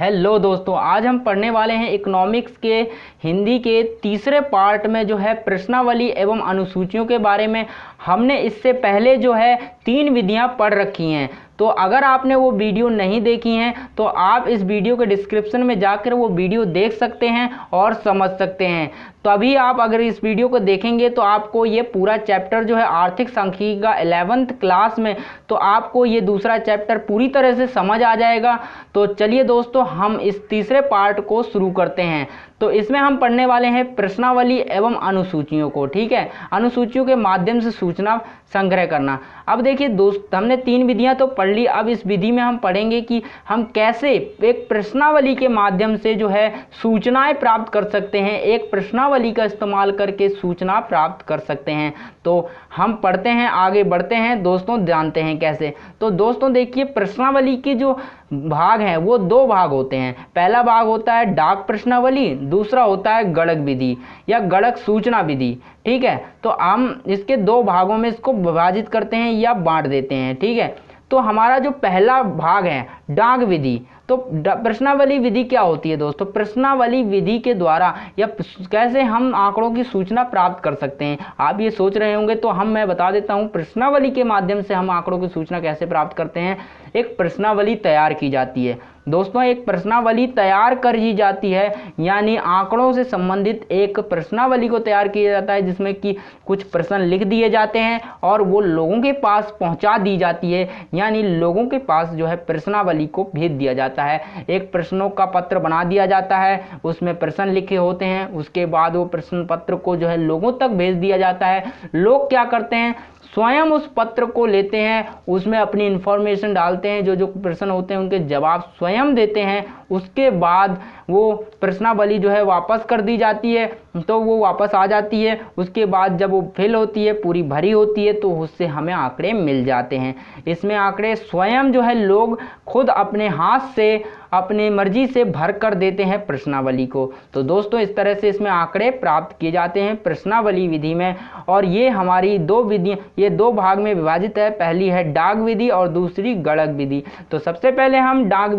Hello दोस्तों, आज हम पढ़ने वाले हैं इकोनॉमिक्स के हिंदी के तीसरे पार्ट में जो है प्रश्नावली एवं अनुसूचियों के बारे में। हमने इससे पहले जो है 3 विधियां पढ़ रखी हैं, तो अगर आपने वो वीडियो नहीं देखी हैं तो आप इस वीडियो के डिस्क्रिप्शन में जाकर वो वीडियो देख सकते हैं और समझ सकते हैं। तो अभी आप अगर इस वीडियो को देखेंगे तो आपको ये पूरा चैप्टर जो है आर्थिक सांख्यिकी का 11th क्लास में, तो आपको ये दूसरा चैप्टर पूरी तरह से समझ आ जाएगा। तो चलिए दोस्तों, हम इस तीसरे पार्ट को शुरू करते हैं। तो इसमें हम पढ़ने वाले हैं प्रश्नावली एवं अनुसूचियों को। ठीक है, अनुसूचियों के माध्यम से सूचना संग्रह करना। अब देखिए दोस्त, हमने 3 विधियां तो पढ़ ली। अब इस विधि में हम पढ़ेंगे कि हम कैसे एक प्रश्नावली के माध्यम से जो है सूचनाएं प्राप्त कर सकते हैं, एक प्रश्नावली का इस्तेमाल करके सूचना प्राप्त कर सकते हैं। तो हम पढ़ते हैं, आगे बढ़ते हैं दोस्तों, जानते हैं कैसे। तो दोस्तों देखिए, प्रश्नावली के जो भाग हैं वो 2 भाग होते हैं। पहला भाग होता है डाक प्रश्नावली, दूसरा होता है गणक विधि या गणक सूचना विधि। ठीक है, तो हम इसके 2 भागों में इसको विभाजित करते हैं या बांट देते हैं। ठीक है, तो हमारा जो पहला भाग है डाक विधि। तो प्रश्नावली विधि क्या होती है दोस्तों? प्रश्नावली विधि के द्वारा या कैसे हम आंकड़ों की सूचना प्राप्त कर सकते हैं, आप ये सोच रहे होंगे, तो मैं बता देता हूं प्रश्नावली के माध्यम से हम आंकड़ों की सूचना कैसे प्राप्त करते हैं। एक प्रश्नावली तैयार की जाती है दोस्तों, एक प्रश्नावली तैयार कर दी जाती है, यानी आंकड़ों से संबंधित एक प्रश्नावली को तैयार किया जाता है जिसमें कि कुछ प्रश्न लिख दिए जाते हैं और वो लोगों के पास पहुंचा दी जाती है, यानी लोगों के पास जो है प्रश्नावली को भेज दिया जाता है। एक प्रश्नों का पत्र बना दिया जाता है, उसमें प्रश्न लिखे होते हैं, उसके बाद वो प्रश्न पत्र को जो है लोगों तक भेज दिया जाता है। लोग क्या करते हैं, स्वयं उस पत्र को लेते हैं, उसमें अपनी इंफॉर्मेशन डालते हैं, जो जो प्रश्न होते हैं उनके जवाब स्वयं देते हैं। उसके बाद वो प्रश्नावली जो है वापस कर दी जाती है, तो वो वापस आ जाती है। उसके बाद जब वो फिल होती है, पूरी भरी होती है, तो उससे हमें आंकड़े मिल जाते हैं। इसमें आंकड़े स्वयं जो है लोग खुद अपने हाथ से अपनी मर्जी से भर कर देते हैं प्रश्नावली को। तो दोस्तों, इस तरह से इसमें आंकड़े प्राप्त किए जाते हैं प्रश्नावली विधि में। और ये हमारी 2 विधियां, ये 2 भाग में विभाजित है। पहली है डाक विधि और दूसरी गणक विधि। तो सबसे पहले हम डाक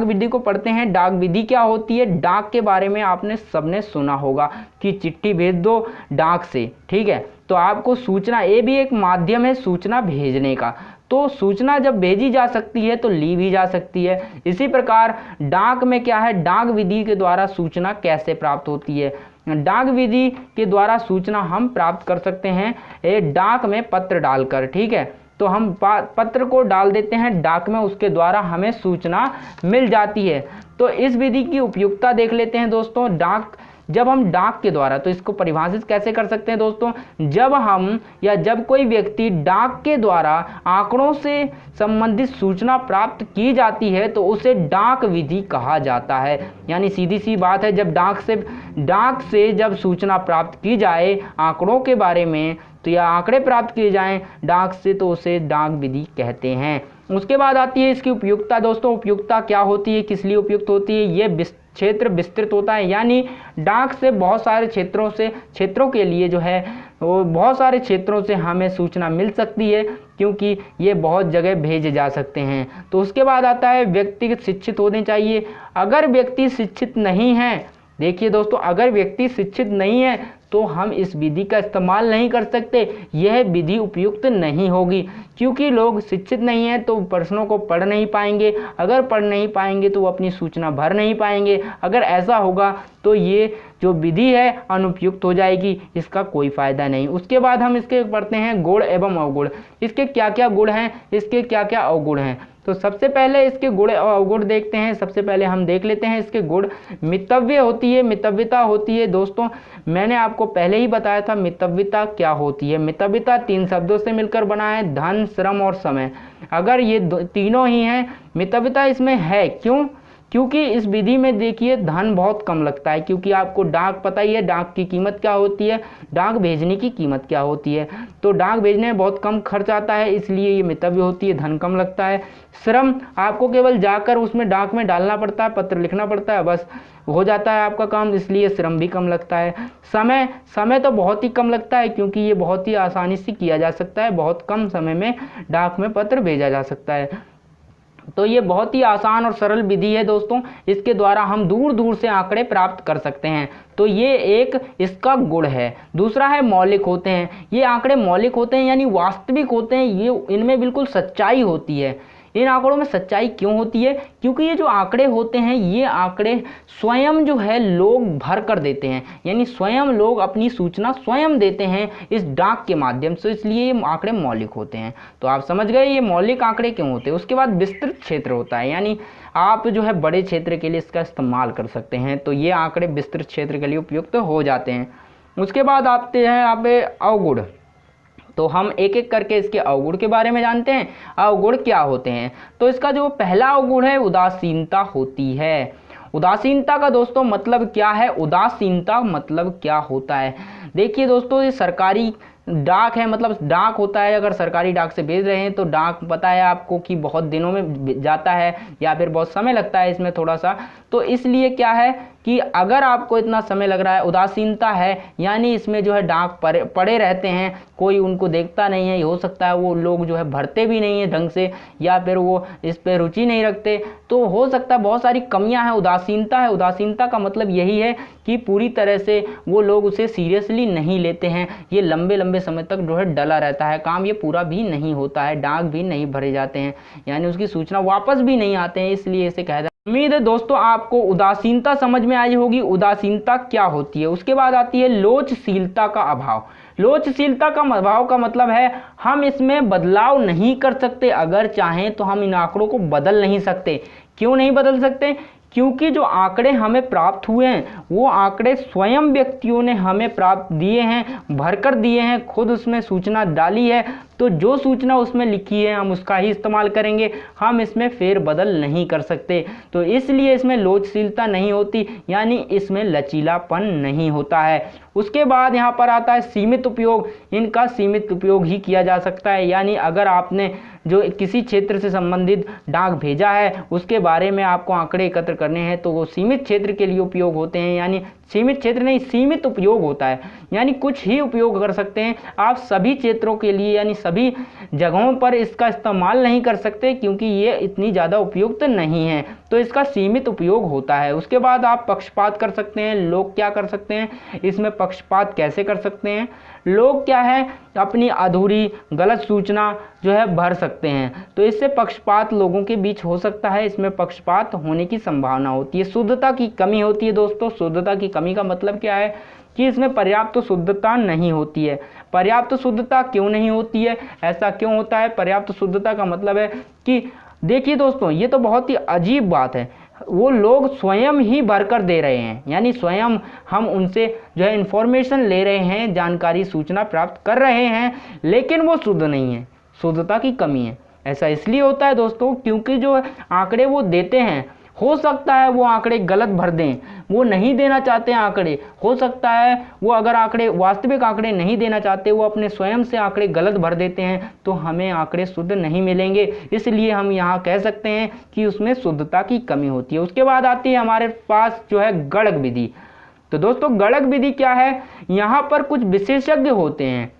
विधि को पढ़ते हैं। डाक विधि क्या होती है? डाक के बारे में आपने सबने सुना होगा कि चिट्ठी भेज दो डाक से। ठीक है, तो आपको सूचना, ये भी एक माध्यम है सूचना भेजने का। तो सूचना जब भेजी जा सकती है तो ली भी जा सकती है। इसी प्रकार डाक में क्या है, डाक विधि के द्वारा सूचना कैसे प्राप्त होती है? डाक विधि के द्वारा सूचना हम प्राप्त कर सकते हैं डाक में पत्र डालकर। ठीक है, तो हम पत्र को डाल देते हैं डाक में, उसके द्वारा हमें सूचना मिल जाती है। तो इस विधि की उपयुक्तता देख लेते हैं दोस्तों। जब हम डाक के द्वारा, तो इसको परिभाषित कैसे कर सकते हैं दोस्तों? जब कोई व्यक्ति डाक के द्वारा आंकड़ों से संबंधित सूचना प्राप्त की जाती है तो उसे डाक विधि कहा जाता है। यानी सीधी सी बात है, जब डाक से जब सूचना प्राप्त की जाए आंकड़ों के बारे में, तो या आंकड़े प्राप्त किए जाएं डाक से, तो उसे डाक विधि कहते हैं। उसके बाद आती है इसकी उपयुक्तता दोस्तों। उपयुक्तता क्या होती है, किस लिए उपयुक्त होती है? ये क्षेत्र विस्तृत होता है, यानी डाक से बहुत सारे क्षेत्रों के लिए जो है वो बहुत सारे क्षेत्रों से हमें सूचना मिल सकती है, क्योंकि ये बहुत जगह भेजे जा सकते हैं। तो उसके बाद आता है व्यक्ति शिक्षित होने चाहिए। अगर व्यक्ति शिक्षित नहीं है, देखिए दोस्तों, अगर व्यक्ति शिक्षित नहीं है तो हम इस विधि का इस्तेमाल नहीं कर सकते, यह विधि उपयुक्त नहीं होगी, क्योंकि लोग शिक्षित नहीं हैं तो प्रश्नों को पढ़ नहीं पाएंगे। अगर पढ़ नहीं पाएंगे तो वो अपनी सूचना भर नहीं पाएंगे। अगर ऐसा होगा तो ये जो विधि है अनुपयुक्त हो जाएगी, इसका कोई फायदा नहीं। उसके बाद हम इसके पढ़ते हैं गुण एवं अवगुण। इसके क्या क्या गुण हैं, इसके क्या क्या अवगुण हैं। तो सबसे पहले इसके गुण और अवगुण देखते हैं। सबसे पहले हम देख लेते हैं इसके गुण। मितव्य होती है, मितव्यता होती है दोस्तों। मैंने आपको पहले ही बताया था मितव्यता क्या होती है। मितव्यता 3 शब्दों से मिलकर बना है, धन, श्रम और समय। अगर ये तीनों ही हैं, मितव्यता इसमें है। क्योंकि इस विधि में देखिए धन बहुत कम लगता है, क्योंकि आपको डाक पता ही है, डाक की कीमत क्या होती है, डाक भेजने की कीमत क्या होती है। तो डाक भेजने में बहुत कम खर्च आता है, इसलिए ये मितव्य होती है, धन कम लगता है। श्रम, आपको केवल जाकर उसमें डाक में डालना पड़ता है, पत्र लिखना पड़ता है, बस हो जाता है आपका काम, इसलिए श्रम भी कम लगता है। समय तो बहुत ही कम लगता है, क्योंकि ये बहुत ही आसानी से किया जा सकता है, बहुत कम समय में डाक में पत्र भेजा जा सकता है। तो ये बहुत ही आसान और सरल विधि है दोस्तों, इसके द्वारा हम दूर दूर से आंकड़े प्राप्त कर सकते हैं। तो ये एक इसका गुण है। दूसरा है मौलिक होते हैं। ये आंकड़े मौलिक होते हैं यानी वास्तविक होते हैं, ये इनमें बिल्कुल सच्चाई होती है। इन आंकड़ों में सच्चाई क्यों होती है? क्योंकि ये जो आंकड़े होते हैं, ये आंकड़े स्वयं जो है लोग भर कर देते हैं, यानी स्वयं लोग अपनी सूचना स्वयं देते हैं इस डाक के माध्यम से, इसलिए ये आंकड़े मौलिक होते हैं। तो आप समझ गए ये मौलिक आंकड़े क्यों होते हैं। उसके बाद विस्तृत क्षेत्र होता है, यानी आप जो है बड़े क्षेत्र के लिए इसका इस्तेमाल कर सकते हैं, तो ये आंकड़े विस्तृत क्षेत्र के लिए उपयुक्त हो जाते हैं। उसके बाद आते हैं आप अवगुण। तो हम एक एक करके इसके अवगुण के बारे में जानते हैं। अवगुण क्या होते हैं? तो इसका जो पहला अवगुण है उदासीनता होती है। उदासीनता का दोस्तों मतलब क्या है? उदासीनता मतलब क्या होता है? देखिए दोस्तों, ये सरकारी डाक है, मतलब डाक होता है, अगर सरकारी डाक से भेज रहे हैं तो डाक पता है आपको कि बहुत दिनों में जाता है या फिर बहुत समय लगता है इसमें थोड़ा सा। तो इसलिए क्या है कि अगर आपको इतना समय लग रहा है, उदासीनता है, यानी इसमें जो है डाक पड़े रहते हैं, कोई उनको देखता नहीं है। हो सकता है वो लोग जो है भरते भी नहीं है ढंग से, या फिर वो इस पर रुचि नहीं रखते, तो हो सकता है बहुत सारी कमियां हैं, उदासीनता है। उदासीनता का मतलब यही है कि पूरी तरह से वो लोग उसे सीरियसली नहीं लेते हैं, ये लंबे लंबे समय तक जो है डला रहता है, काम ये पूरा भी नहीं होता है, डाक भी नहीं भरे जाते हैं, यानी उसकी सूचना वापस भी नहीं आते हैं, इसलिए इसे कहते हैं। उम्मीद है दोस्तों आपको उदासीनता समझ में आई होगी, उदासीनता क्या होती है। उसके बाद आती है लोचशीलता का अभाव। लोचशीलता का अभाव का मतलब है हम इसमें बदलाव नहीं कर सकते, अगर चाहें तो हम इन आंकड़ों को बदल नहीं सकते। क्यों नहीं बदल सकते? क्योंकि जो आंकड़े हमें प्राप्त हुए हैं वो आंकड़े स्वयं व्यक्तियों ने हमें प्राप्त दिए हैं, भरकर दिए हैं, खुद उसमें सूचना डाली है, तो जो सूचना उसमें लिखी है हम उसका ही इस्तेमाल करेंगे, हम इसमें फेरबदल नहीं कर सकते। तो इसलिए इसमें लोचशीलता नहीं होती, यानी इसमें लचीलापन नहीं होता है। उसके बाद यहाँ पर आता है सीमित उपयोग। इनका सीमित उपयोग ही किया जा सकता है, यानी अगर आपने जो किसी क्षेत्र से संबंधित डाक भेजा है उसके बारे में आपको आंकड़े एकत्र करने हैं तो वो सीमित क्षेत्र के लिए उपयोग होते हैं, यानी सीमित क्षेत्र नहीं, सीमित उपयोग होता है, यानी कुछ ही उपयोग कर सकते हैं। आप सभी क्षेत्रों के लिए यानी सभी जगहों पर इसका इस्तेमाल नहीं कर सकते, क्योंकि ये इतनी ज़्यादा उपयुक्त नहीं है, तो इसका सीमित उपयोग होता है। उसके बाद आप पक्षपात कर सकते हैं। लोग क्या कर सकते हैं इसमें? पक्षपात कैसे कर सकते हैं? लोग क्या है अपनी अधूरी गलत सूचना जो है भर सकते हैं, तो इससे पक्षपात लोगों के बीच हो सकता है, इसमें पक्षपात होने की संभावना होती है। शुद्धता की कमी होती है दोस्तों। शुद्धता की कमी का मतलब क्या है कि इसमें पर्याप्त शुद्धता नहीं होती है। पर्याप्त शुद्धता क्यों नहीं होती है? ऐसा क्यों होता है? पर्याप्त शुद्धता का मतलब है कि देखिए दोस्तों, ये तो बहुत ही अजीब बात है, वो लोग स्वयं ही भरकर दे रहे हैं, यानी स्वयं हम उनसे जो है इंफॉर्मेशन ले रहे हैं, जानकारी सूचना प्राप्त कर रहे हैं, लेकिन वो शुद्ध नहीं है, शुद्धता की कमी है। ऐसा इसलिए होता है दोस्तों क्योंकि जो आंकड़े वो देते हैं, हो सकता है वो आंकड़े गलत भर दें, वो नहीं देना चाहते हैं आंकड़े, हो सकता है वो अगर आंकड़े वास्तविक आंकड़े नहीं देना चाहते, वो अपने स्वयं से आंकड़े गलत भर देते हैं, तो हमें आंकड़े शुद्ध नहीं मिलेंगे। इसलिए हम यहाँ कह सकते हैं कि उसमें शुद्धता की कमी होती है। उसके बाद आती है हमारे पास जो है गणक विधि। तो दोस्तों गणक विधि क्या है? यहाँ पर कुछ विशेषज्ञ होते हैं,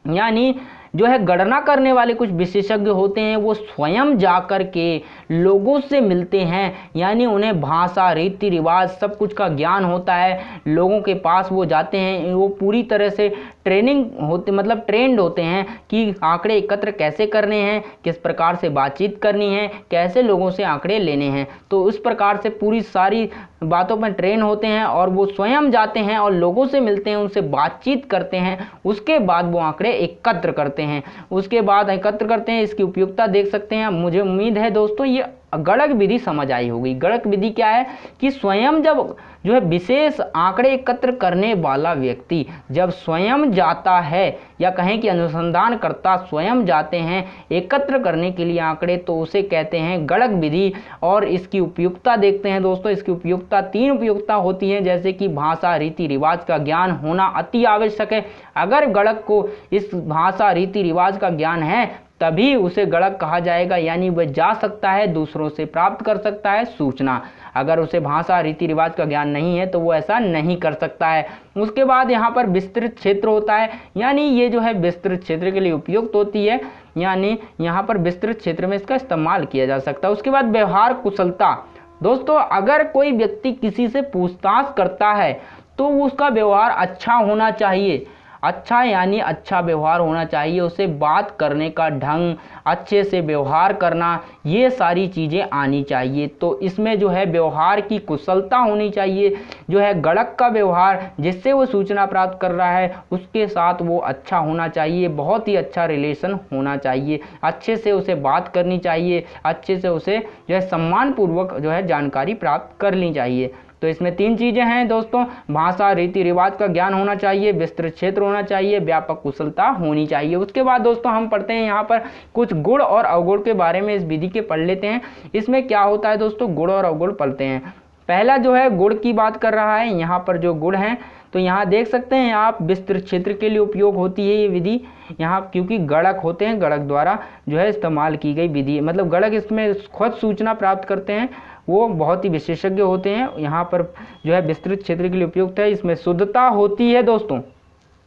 यानी जो है गणना करने वाले कुछ विशेषज्ञ होते हैं, वो स्वयं जाकर के लोगों से मिलते हैं, यानी उन्हें भाषा, रीति रिवाज सब कुछ का ज्ञान होता है। लोगों के पास वो जाते हैं, वो पूरी तरह से ट्रेनिंग होते मतलब ट्रेंड होते हैं कि आंकड़े एकत्र कैसे करने हैं, किस प्रकार से बातचीत करनी है, कैसे लोगों से आंकड़े लेने हैं। तो उस प्रकार से पूरी सारी बातों पर ट्रेन होते हैं और वो स्वयं जाते हैं और लोगों से मिलते हैं, उनसे बातचीत करते हैं, उसके बाद वो आंकड़े एकत्र करते हैं। उसके बाद एकत्र करते हैं, इसकी उपयुक्तता देख सकते हैं। मुझे उम्मीद है दोस्तों ये गणक विधि समझ आई होगी। गणक विधि क्या है कि स्वयं जब जो है विशेष आंकड़े एकत्र करने वाला व्यक्ति जब स्वयं जाता है, या कहें कि अनुसंधानकर्ता स्वयं जाते हैं एकत्र करने के लिए आंकड़े, तो उसे कहते हैं गणक विधि। और इसकी उपयुक्तता देखते हैं दोस्तों। इसकी उपयुक्तता 3 उपयुक्तता होती है, जैसे कि भाषा, रीति रिवाज का ज्ञान होना अति आवश्यक है। अगर गणक को इस भाषा, रीति रिवाज का ज्ञान है तभी उसे गणक कहा जाएगा, यानी वह जा सकता है, दूसरों से प्राप्त कर सकता है सूचना। अगर उसे भाषा रीति रिवाज का ज्ञान नहीं है तो वो ऐसा नहीं कर सकता है। उसके बाद यहाँ पर विस्तृत क्षेत्र होता है, यानी ये जो है विस्तृत क्षेत्र के लिए उपयुक्त होती है, यानी यहाँ पर विस्तृत क्षेत्र में इसका इस्तेमाल किया जा सकता है। उसके बाद व्यवहार कुशलता। दोस्तों, अगर कोई व्यक्ति किसी से पूछताछ करता है तो उसका व्यवहार अच्छा होना चाहिए। अच्छा यानी अच्छा व्यवहार होना चाहिए, उसे बात करने का ढंग, अच्छे से व्यवहार करना, ये सारी चीज़ें आनी चाहिए। तो इसमें जो है व्यवहार की कुशलता होनी चाहिए। जो है गणक का व्यवहार, जिससे वो सूचना प्राप्त कर रहा है उसके साथ वो अच्छा होना चाहिए, बहुत ही अच्छा रिलेशन होना चाहिए, अच्छे से उसे बात करनी चाहिए, अच्छे से उसे जो है सम्मानपूर्वक जो है जानकारी प्राप्त करनी चाहिए। तो इसमें 3 चीज़ें हैं दोस्तों, भाषा रीति रिवाज का ज्ञान होना चाहिए, विस्तृत क्षेत्र होना चाहिए, व्यापक कुशलता होनी चाहिए। उसके बाद दोस्तों हम पढ़ते हैं यहाँ पर कुछ गुण और अवगुण के बारे में, इस विधि के पढ़ लेते हैं। इसमें क्या होता है दोस्तों, गुण और अवगुण पढ़ते हैं। पहला जो है गुण की बात कर रहा है, यहाँ पर जो गुण हैं तो यहाँ देख सकते हैं आप, विस्तृत क्षेत्र के लिए उपयोग होती है ये विधि यहाँ, क्योंकि गणक होते हैं, गणक द्वारा जो है इस्तेमाल की गई विधि, मतलब गणक इसमें खुद सूचना प्राप्त करते हैं, वो बहुत ही विशेषज्ञ होते हैं। यहाँ पर जो है विस्तृत क्षेत्र के लिए उपयुक्त है। इसमें शुद्धता होती है दोस्तों,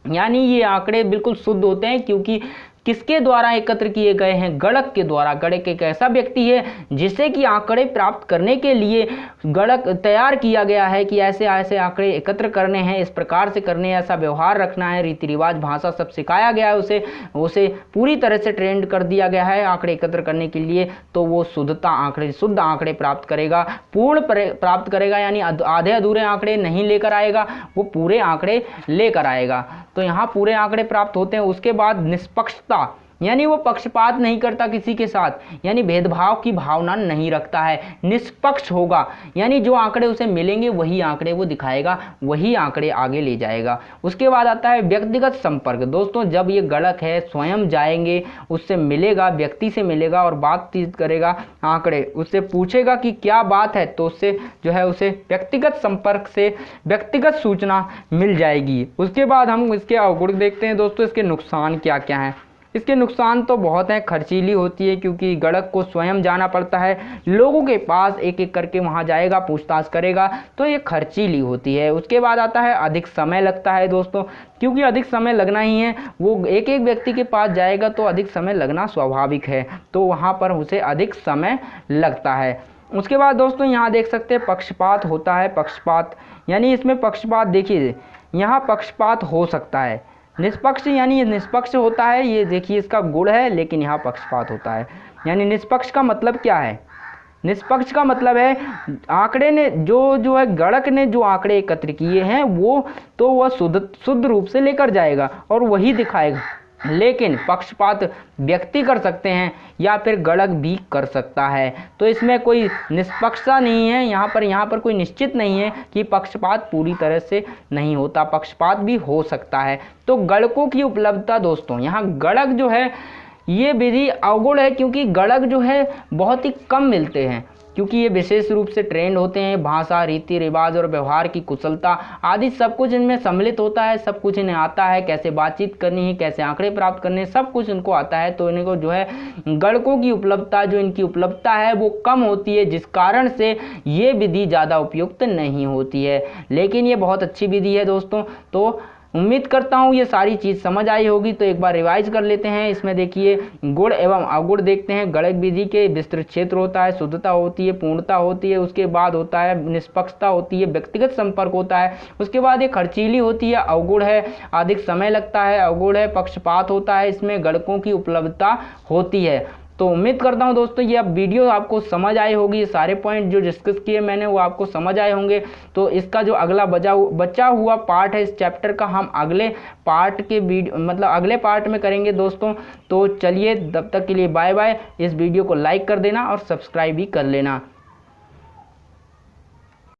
यानी ये आंकड़े बिल्कुल शुद्ध होते हैं, क्योंकि किसके द्वारा एकत्र किए गए हैं, गणक के द्वारा। गणक एक ऐसा व्यक्ति है जिसे कि आंकड़े प्राप्त करने के लिए गणक तैयार किया गया है कि ऐसे ऐसे आंकड़े एकत्र करने हैं, इस प्रकार से करने हैं, ऐसा व्यवहार रखना है, रीति रिवाज भाषा सब सिखाया गया है उसे पूरी तरह से ट्रेंड कर दिया गया है आंकड़े एकत्र करने के लिए। तो वो शुद्ध आंकड़े प्राप्त करेगा, पूर्ण प्राप्त करेगा, यानी आधे अधूरे आंकड़े नहीं लेकर आएगा, वो पूरे आंकड़े लेकर आएगा। तो यहाँ पूरे आंकड़े प्राप्त होते हैं। उसके बाद निष्पक्षता, यानी वो पक्षपात नहीं करता किसी के साथ, यानी भेदभाव की भावना नहीं रखता है, निष्पक्ष होगा, यानी जो आंकड़े उसे मिलेंगे वही आंकड़े वो दिखाएगा, वही आंकड़े आगे ले जाएगा। उसके बाद आता है व्यक्तिगत संपर्क। दोस्तों, जब ये गणक है स्वयं जाएंगे, उससे मिलेगा, व्यक्ति से मिलेगा और बातचीत करेगा, आंकड़े उससे पूछेगा कि क्या बात है, तो उससे जो है उसे व्यक्तिगत संपर्क से व्यक्तिगत सूचना मिल जाएगी। उसके बाद हम इसके अवगुण देखते हैं दोस्तों, इसके नुकसान क्या क्या हैं। इसके नुकसान तो बहुत हैं, खर्चीली होती है, क्योंकि गणक को स्वयं जाना पड़ता है, लोगों के पास एक एक करके वहाँ जाएगा, पूछताछ करेगा, तो ये खर्चीली होती है। उसके बाद आता है अधिक समय लगता है दोस्तों, क्योंकि अधिक समय लगना ही है, वो एक एक व्यक्ति के पास जाएगा तो अधिक समय लगना स्वाभाविक है, तो वहाँ पर उसे अधिक समय लगता है। उसके बाद दोस्तों यहाँ देख सकते हैं पक्षपात होता है। पक्षपात यानी इसमें पक्षपात देखिए, यहाँ पक्षपात हो सकता है। निष्पक्ष यानी ये निष्पक्ष होता है, ये देखिए इसका गुण है, लेकिन यहाँ पक्षपात होता है। यानी निष्पक्ष का मतलब क्या है, निष्पक्ष का मतलब है आंकड़े ने जो है गणक ने जो आंकड़े एकत्र किए हैं वो तो वह शुद्ध रूप से लेकर जाएगा और वही दिखाएगा, लेकिन पक्षपात व्यक्ति कर सकते हैं या फिर गणक भी कर सकता है। तो इसमें कोई निष्पक्षता नहीं है, यहाँ पर कोई निश्चित नहीं है कि पक्षपात पूरी तरह से नहीं होता, पक्षपात भी हो सकता है। तो गणकों की उपलब्धता दोस्तों, यहाँ गणक जो है ये विधि अवगुण है, क्योंकि गणक जो है बहुत ही कम मिलते हैं, क्योंकि ये विशेष रूप से ट्रेंड होते हैं, भाषा रीति रिवाज और व्यवहार की कुशलता आदि सब कुछ इनमें सम्मिलित होता है, सब कुछ इन्हें आता है, कैसे बातचीत करनी है, कैसे आंकड़े प्राप्त करने, सब कुछ इनको आता है। तो इनको जो है गणकों की उपलब्धता, जो इनकी उपलब्धता है वो कम होती है, जिस कारण से ये विधि ज़्यादा उपयुक्त नहीं होती है। लेकिन ये बहुत अच्छी विधि है दोस्तों, तो उम्मीद करता हूँ ये सारी चीज़ समझ आई होगी। तो एक बार रिवाइज कर लेते हैं। इसमें देखिए गुण एवं अवगुण देखते हैं। गणक विधि के विस्तृत क्षेत्र होता है, शुद्धता होती है, पूर्णता होती है, उसके बाद होता है निष्पक्षता होती है, व्यक्तिगत संपर्क होता है, उसके बाद ये खर्चीली होती है, अवगुण है, अधिक समय लगता है, अवगुण है, पक्षपात होता है, इसमें गणकों की उपलब्धता होती है। तो उम्मीद करता हूं दोस्तों ये अब वीडियो आपको समझ आई होगी, ये सारे पॉइंट जो डिस्कस किए मैंने वो आपको समझ आए होंगे। तो इसका जो अगला बचा हुआ पार्ट है इस चैप्टर का, हम अगले पार्ट के अगले पार्ट में करेंगे दोस्तों। तो चलिए तब तक के लिए बाय बाय। इस वीडियो को लाइक कर देना और सब्सक्राइब भी कर लेना।